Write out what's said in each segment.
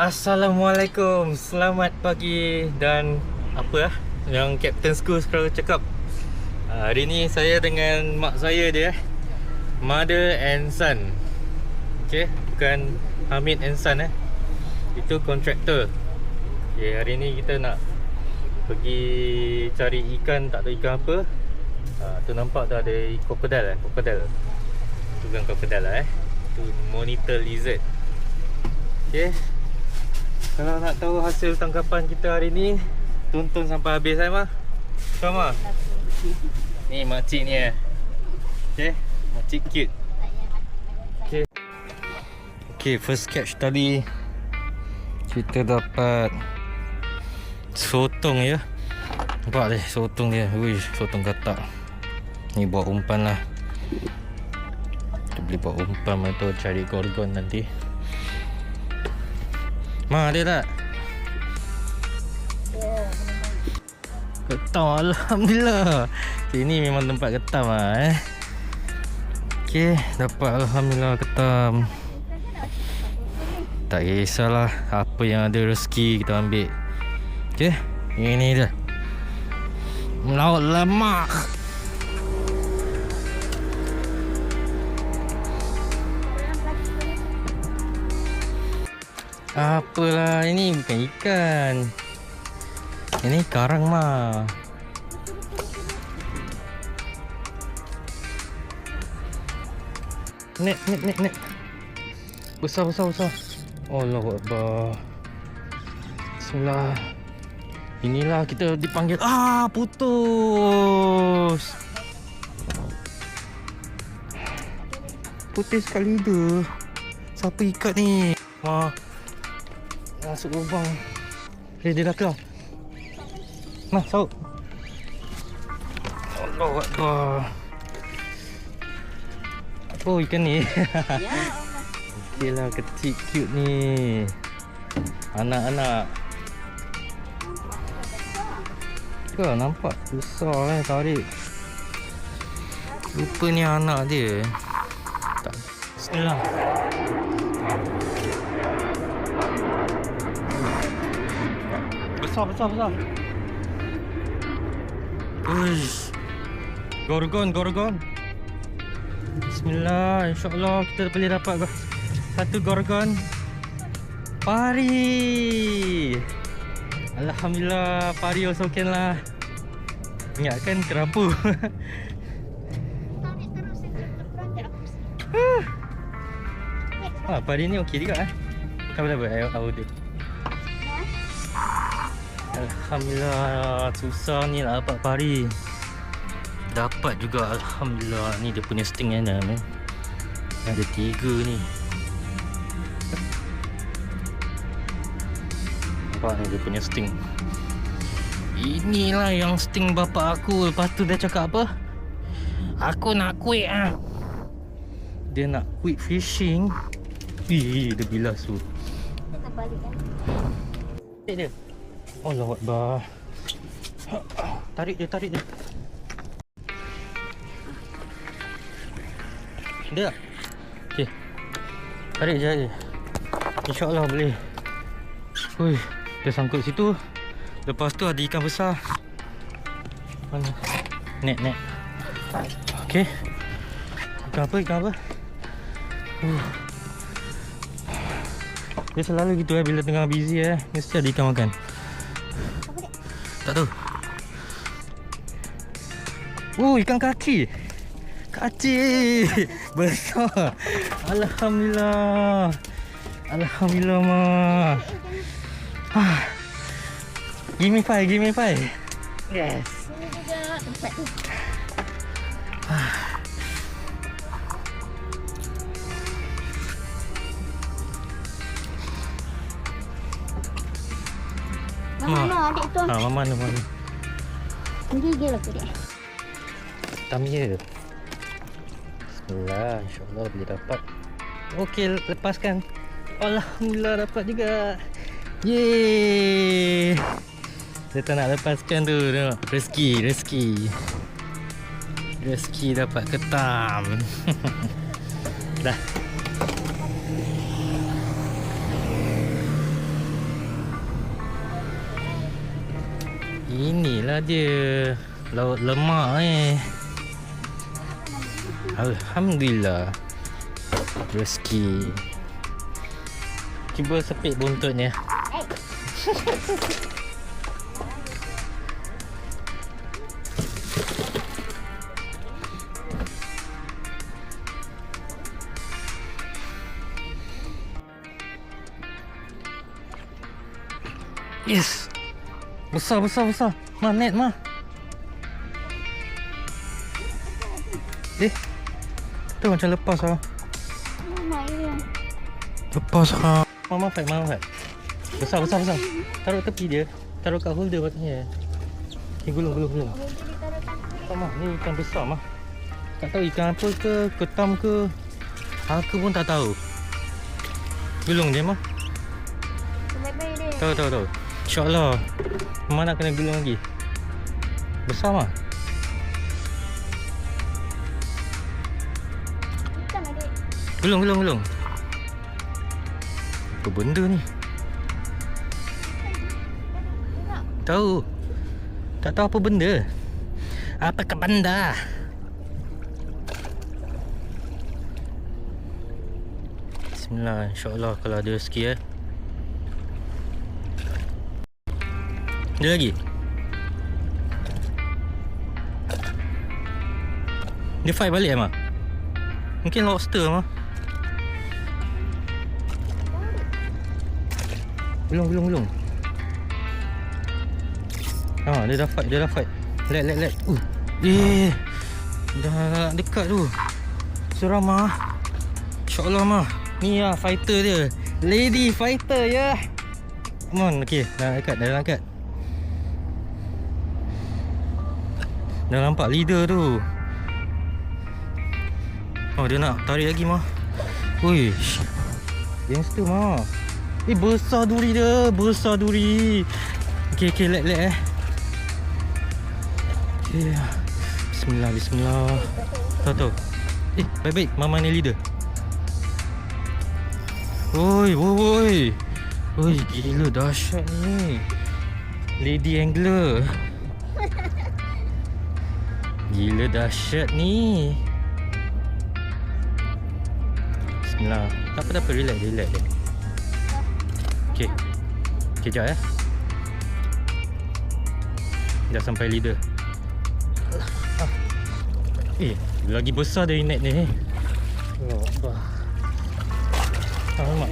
Assalamualaikum, selamat pagi. Dan apa lah yang Captain School selalu cakap, hari ni saya dengan mak saya dia, mother and son. Okay, bukan Hamid and son itu kontraktor. Okay, hari ni kita nak pergi cari ikan, tak tahu ikan apa. Tu nampak tu ada krokodil krokodil. Tu bukan krokodil lah tu monitor lizard. Okay, kalau nak tahu hasil tangkapan kita hari ni, tonton sampai habis Mah. Sama. Ni makcik ni Okay, makcik cute. Okay. Okay, first catch tadi kita dapat sotong ya. Nampak deh sotong dia. Wih, sotong katak. Ni bawa umpan lah. Kita boleh bawa umpan tu cari gorgon nanti. Ma, ada tak? Ketam, alhamdulillah. Sini memang tempat ketam lah Okay, dapat alhamdulillah ketam. Tak kisahlah, apa yang ada rezeki kita ambil. Okay, ini dia laut lemak. Apalah, ini bukan ikan. Ini karang mah. Net. Besar. Allahu Akbar. Bismillah. Inilah kita dipanggil. Putus. Putus sekali tu. Siapa ikat ni? Masuk lubang. Dia dah keluar. Nah, saut. Allahu Akbar. Apa ikan ni? Okey lah, kecil cute ni. Anak-anak. Kau nampak besar tarik. Rupanya anak dia. Tak. Bismillah. Besar. Uish. Gorgon. Bismillah, insyaAllah kita boleh dapat satu gorgon pari. Alhamdulillah, pari also can lah. Ingatkan kerapu. Pari ni okey juga Tak boleh buat audio. Alhamdulillah, susah ni lah dapat pari. Dapat juga alhamdulillah. Ni dia punya sting ada 3 ni. Nampak ni dia punya sting. Inilah yang sting bapak aku. Lepas tu dia cakap apa? Aku nak quit Dia nak quit fishing. Dia bilas tu. Kita balik kan. Dia. Allahu Akbar. Tarik dia. Dia tak? Okay, tarik je. InsyaAllah boleh. Ui, dia sangkut situ. Lepas tu ada ikan besar. Mana? Net. Okay. Ikan apa? Dia selalu gitu bila tengah busy mesti ada ikan makan. Tak tahu. Ikan kaki besar. Alhamdulillah mah. Give me five. Yes. Ini juga tempat tu. Mana adik tu? Mana? Gigil aku dia. Tamir. Bismillah, insyaAllah boleh dapat. Okey, lepaskan. Alhamdulillah dapat juga. Yeay. Dia tak nak lepaskan tu. Tengok, rezeki dapat ketam. Dah. Inilah dia laut lemak ni. Alhamdulillah. Rezeki. Cuba sepit buntutnya. Yes. Besar. Ma, net ma. Tu macam lepas lah. Lepas lah. Mama fight. Besar. Taruh tepi dia. Taruh kat holder patutnya. Okay, gulung. Tak mah, ni ikan besar mah. Tak tahu ikan apa ke, ketam ke. Aku pun tak tahu. Gulung dia mah. Tahu. InsyaAllah. Mana nak kena gulung lagi. Besar mah. Gulung. Apa benda ni? Tahu. Tak tahu apa benda. Apa ke benda? Bismillah, insyaAllah kalau ada rezeki Ada lagi? Dia fight balik Mak? Mungkin lobster Mak. Gulung. Dia dah fight. Let. Dah dekat tu. Seram Mak. InsyaAllah Mak. Ni lah fighter dia. Lady fighter ya. Come on, okay. Dah angkat. Dah nampak leader tu. Dia nak tarik lagi Mah. Uish. Gangster Mah. Besar duri dia. Okay, let Okay. Bismillah. Tahu. Baik. Mama ni leader. Oi. Gila dahsyat ni. Lady angler. Gila dahsyat ni. Bismillah. Tak apa, relax je. Okay, sekejap dah sampai leader. Lagi besar dari net ni. Alamak.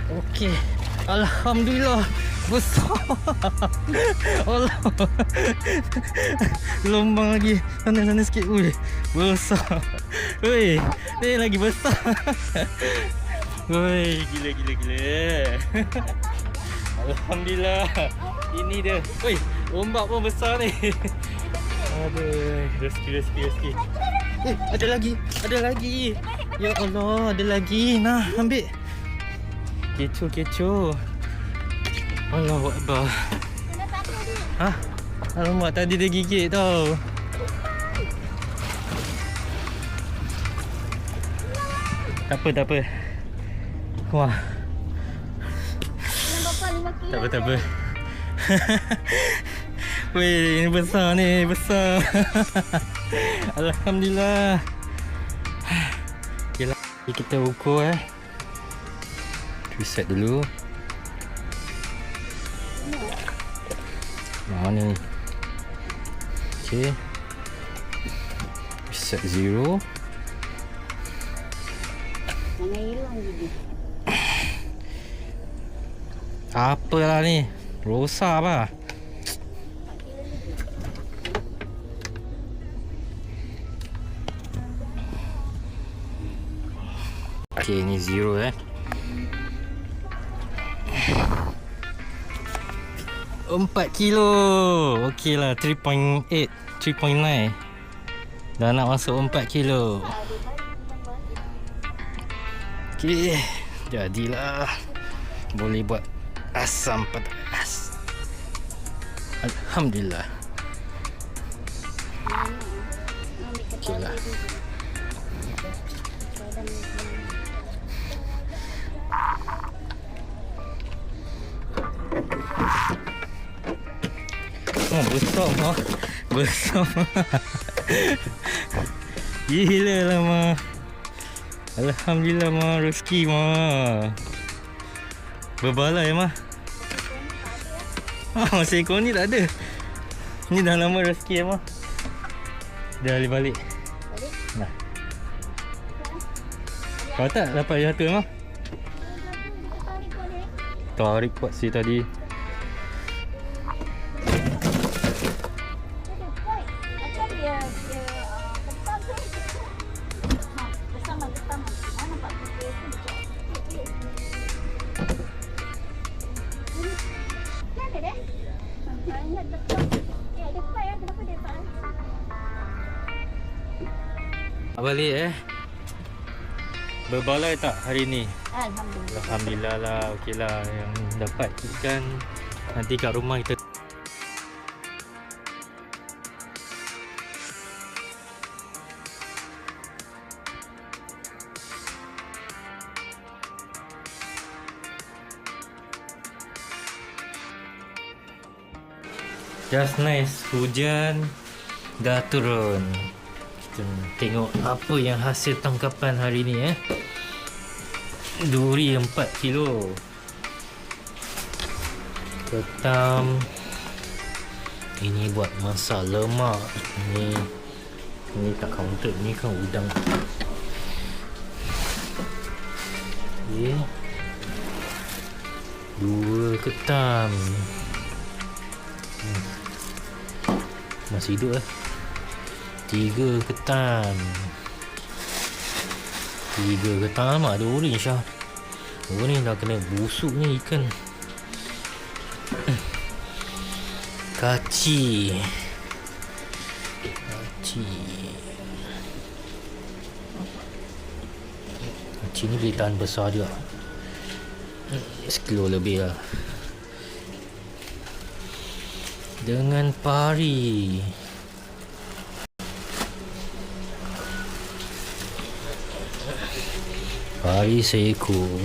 Okay, alhamdulillah. Besar. Allah. Lombang lagi. Sana sikit. Besar. Ni lagi besar. Gila. Alhamdulillah. Ini dia. Ombak pun besar ni. Aduh, rezeki. Ada lagi. Ya Allah, ada lagi. Nah, ambil. Kecoh. Allahu Akbar. Alamak, tadi dia gigit tau. Tak apa. Wah. Tak apa. Ini besar. Alhamdulillah. Okay lah. Kita ukur reset dulu. Mana ni? Okay. Reset 0. Mana hilang gigi? Apalah ni? Rosak apa? Okay, ni 0 4 kilo. Okey lah, 3.8, 3.9. Dah nak masuk 4 kilo. Okey, jadilah. Boleh buat asam pedas. Alhamdulillah. Okey lah. besar mah. Besar. Gila lah mah. Alhamdulillah mah, rezeki mah. Berbalai mah. Masa ekor ni tak ada. Ni dah lama rezeki mah. Dah balik. Nah. Kau tak dapat jatuh mah? Tarik kuat si tadi. Balik Berbalai tak hari ni? Alhamdulillah. Alhamdulillah lah. Okey lah. Yang dapat ikan nanti kat rumah kita. Just nice. Hujan dah turun. Kita tengok apa yang hasil tangkapan hari ni Duri 4 kilo. Ketam. Ini buat masak lemak. Ini tak counted. Ni kan udang. Okay. 2 ketam. Masih hidup 3 ketan. 3 ketan mak ada orange lah. Oh ni dah kena busuk ni ikan. Kaci. Kaci ni boleh tahan besar juga. 1 kilo lebih lah. Dengan pari. Pari seekor.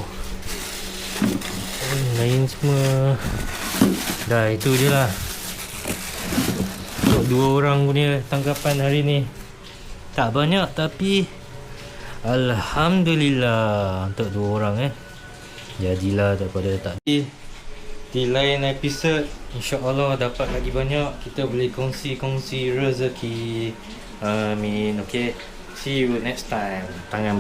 Lain semua. Dah itu je lah untuk 2 orang punya tangkapan hari ni. Tak banyak tapi Alhamdulillah untuk 2 orang jadilah daripada tak. Di lain episod InsyaAllah dapat lagi banyak. Kita boleh kongsi-kongsi rezeki. Amin. Okay, see you next time. Tangan